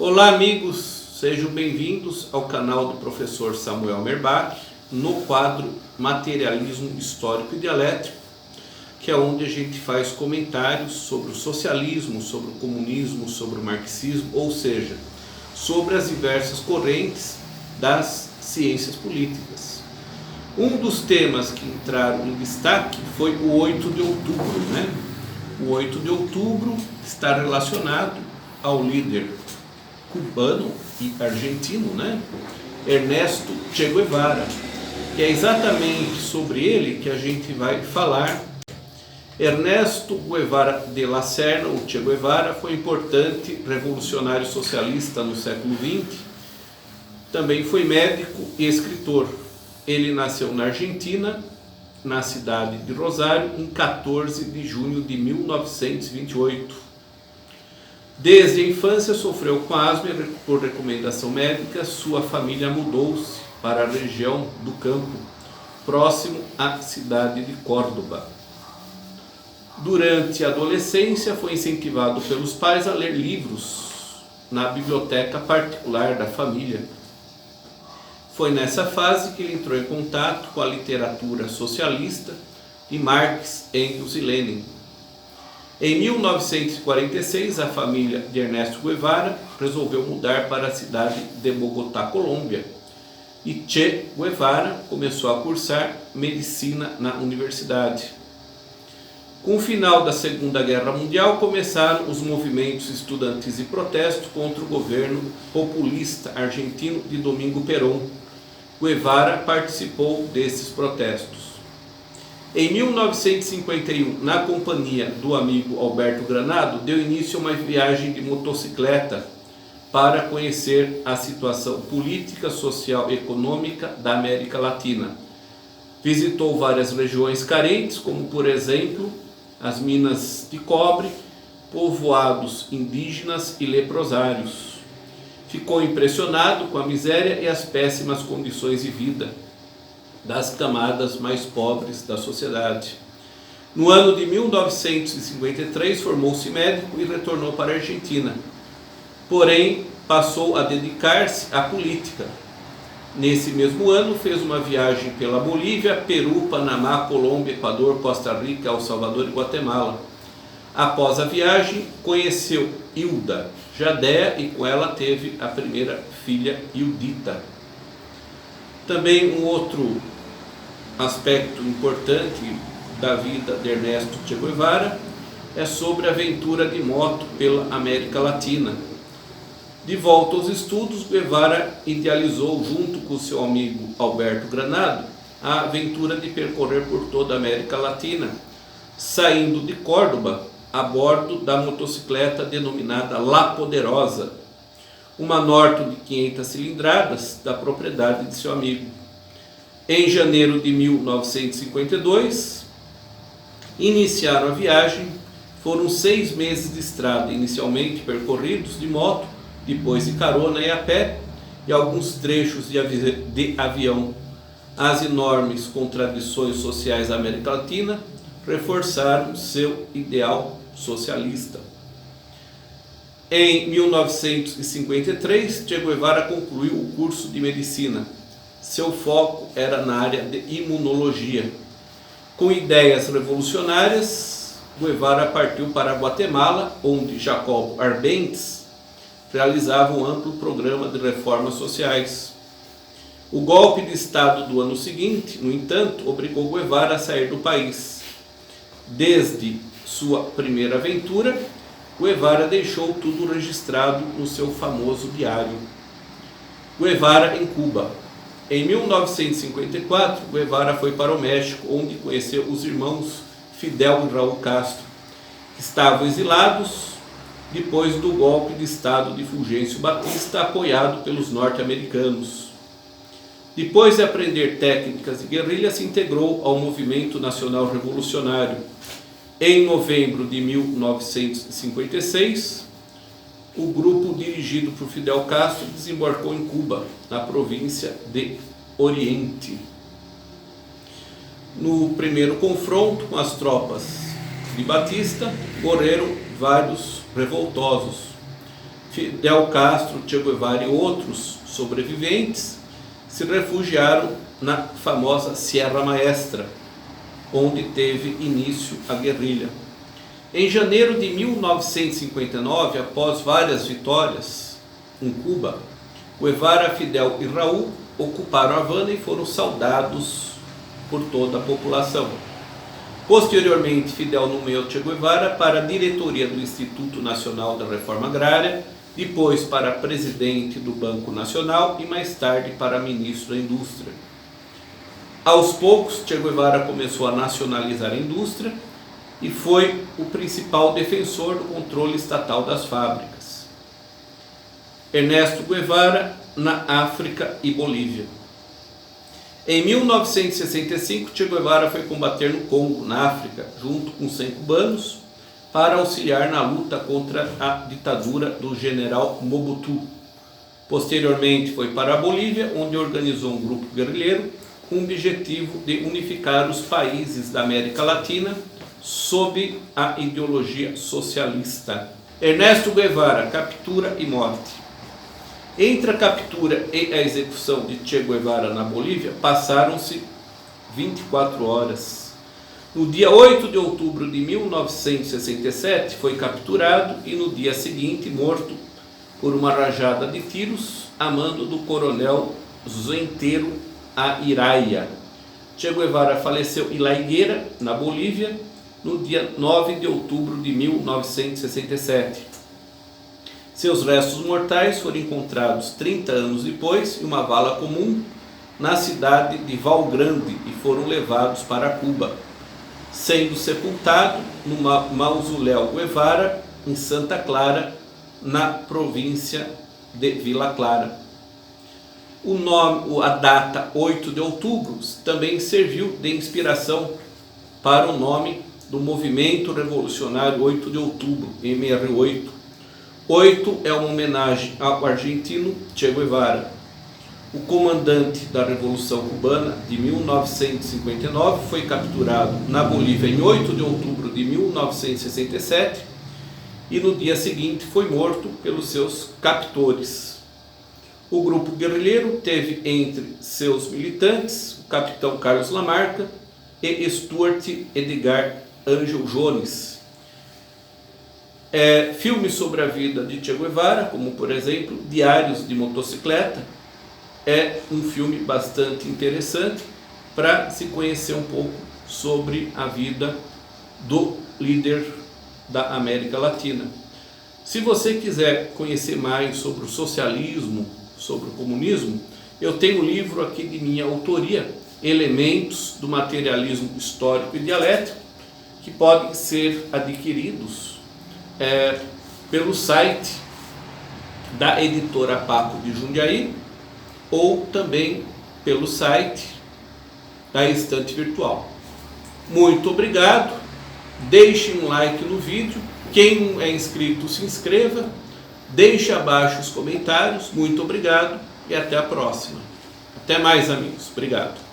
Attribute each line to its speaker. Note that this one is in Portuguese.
Speaker 1: Olá amigos, sejam bem-vindos ao canal do professor Samuel Merbach no quadro Materialismo Histórico e Dialético, que é onde a gente faz comentários sobre o socialismo, sobre o comunismo, sobre o marxismo, ou seja, sobre as diversas correntes das ciências políticas. Um dos temas que entraram em destaque foi o 8 de outubro, O 8 de outubro está relacionado ao líder cubano e argentino, Ernesto Che Guevara. E é exatamente sobre ele que a gente vai falar. Ernesto Guevara de la Serna, ou Che Guevara, foi importante revolucionário socialista no século XX. Também foi médico e escritor. Ele nasceu na Argentina, na cidade de Rosário, em 14 de junho de 1928. Desde a infância sofreu com asma e por recomendação médica, sua família mudou-se para a região do campo, próximo à cidade de Córdoba. Durante a adolescência foi incentivado pelos pais a ler livros na biblioteca particular da família. Foi nessa fase que ele entrou em contato com a literatura socialista de Marx, Engels e Lenin. Em 1946, a família de Ernesto Guevara resolveu mudar para a cidade de Bogotá, Colômbia, e Che Guevara começou a cursar medicina na universidade. Com o final da Segunda Guerra Mundial, começaram os movimentos estudantis e protestos contra o governo populista argentino de Domingo Perón. Guevara participou desses protestos. Em 1951, na companhia do amigo Alberto Granado, deu início a uma viagem de motocicleta para conhecer a situação política, social e econômica da América Latina. Visitou várias regiões carentes, como por exemplo as minas de cobre, povoados indígenas e leprosários. Ficou impressionado com a miséria e as péssimas condições de vida das camadas mais pobres da sociedade. No ano de 1953, formou-se médico e retornou para a Argentina. Porém, passou a dedicar-se à política. Nesse mesmo ano, fez uma viagem pela Bolívia, Peru, Panamá, Colômbia, Equador, Costa Rica, El Salvador e Guatemala. Após a viagem, conheceu Hilda Jadea e com ela teve a primeira filha, Hildita. Também um outro aspecto importante da vida de Ernesto Che Guevara é sobre a aventura de moto pela América Latina. De volta aos estudos, Guevara idealizou, junto com seu amigo Alberto Granado, a aventura de percorrer por toda a América Latina, saindo de Córdoba a bordo da motocicleta denominada La Poderosa, uma Norton de 500 cilindradas da propriedade de seu amigo. Em janeiro de 1952, iniciaram a viagem. Foram 6 meses de estrada, inicialmente percorridos de moto, depois de carona e a pé, e alguns trechos de avião. As enormes contradições sociais da América Latina reforçaram seu ideal socialista. Em 1953, Che Guevara concluiu o curso de medicina. Seu foco era na área de imunologia. Com ideias revolucionárias, Guevara partiu para Guatemala, onde Jacobo Arbenz realizava um amplo programa de reformas sociais. O golpe de Estado do ano seguinte, no entanto, obrigou Guevara a sair do país. Desde sua primeira aventura, Guevara deixou tudo registrado no seu famoso diário. Guevara em Cuba. Em 1954, Guevara foi para o México, onde conheceu os irmãos Fidel e Raul Castro, que estavam exilados depois do golpe de Estado de Fulgêncio Batista, apoiado pelos norte-americanos. Depois de aprender técnicas de guerrilha, se integrou ao Movimento Nacional Revolucionário. Em novembro de 1956, o grupo dirigido por Fidel Castro desembarcou em Cuba, na província de Oriente. No primeiro confronto com as tropas de Batista, morreram vários revoltosos. Fidel Castro, Che Guevara e outros sobreviventes se refugiaram na famosa Sierra Maestra, onde teve início a guerrilha. Em janeiro de 1959, após várias vitórias em Cuba, Guevara, Fidel e Raul ocuparam Havana e foram saudados por toda a população. Posteriormente, Fidel nomeou Che Guevara para a diretoria do Instituto Nacional da Reforma Agrária, depois para presidente do Banco Nacional e mais tarde para ministro da Indústria. Aos poucos, Che Guevara começou a nacionalizar a indústria e foi o principal defensor do controle estatal das fábricas. Ernesto Guevara, na África e Bolívia. Em 1965, Che Guevara foi combater no Congo, na África, junto com 100 cubanos, para auxiliar na luta contra a ditadura do general Mobutu. Posteriormente foi para a Bolívia, onde organizou um grupo guerrilheiro com o objetivo de unificar os países da América Latina sob a ideologia socialista. Ernesto Guevara, captura e morte. Entre a captura e a execução de Che Guevara na Bolívia, passaram-se 24 horas. No dia 8 de outubro de 1967, foi capturado e no dia seguinte morto por uma rajada de tiros a mando do coronel Zuentero Araya. Che Guevara faleceu em La Higuera, na Bolívia, no dia 9 de outubro de 1967. Seus restos mortais foram encontrados 30 anos depois em uma vala comum na cidade de Val Grande e foram levados para Cuba, sendo sepultado no mausoléu Guevara em Santa Clara, na província de Vila Clara. A data 8 de outubro também serviu de inspiração para o nome do movimento revolucionário 8 de outubro, MR8. 8 é uma homenagem ao argentino Che Guevara. O comandante da Revolução Cubana de 1959 foi capturado na Bolívia em 8 de outubro de 1967 e no dia seguinte foi morto pelos seus captores. O grupo guerrilheiro teve entre seus militantes o capitão Carlos Lamarca e Stuart Edgar Angel Jones. Filmes sobre a vida de Che Guevara, como por exemplo Diários de Motocicleta, é um filme bastante interessante para se conhecer um pouco sobre a vida do líder da América Latina. Se você quiser conhecer mais sobre o socialismo, sobre o comunismo, eu tenho um livro aqui de minha autoria, Elementos do Materialismo Histórico e Dialético, que podem ser adquiridos pelo site da editora Paco de Jundiaí ou também pelo site da Estante Virtual. Muito obrigado, deixe um like no vídeo, quem não é inscrito se inscreva, deixe abaixo os comentários, muito obrigado e até a próxima. Até mais, amigos, obrigado.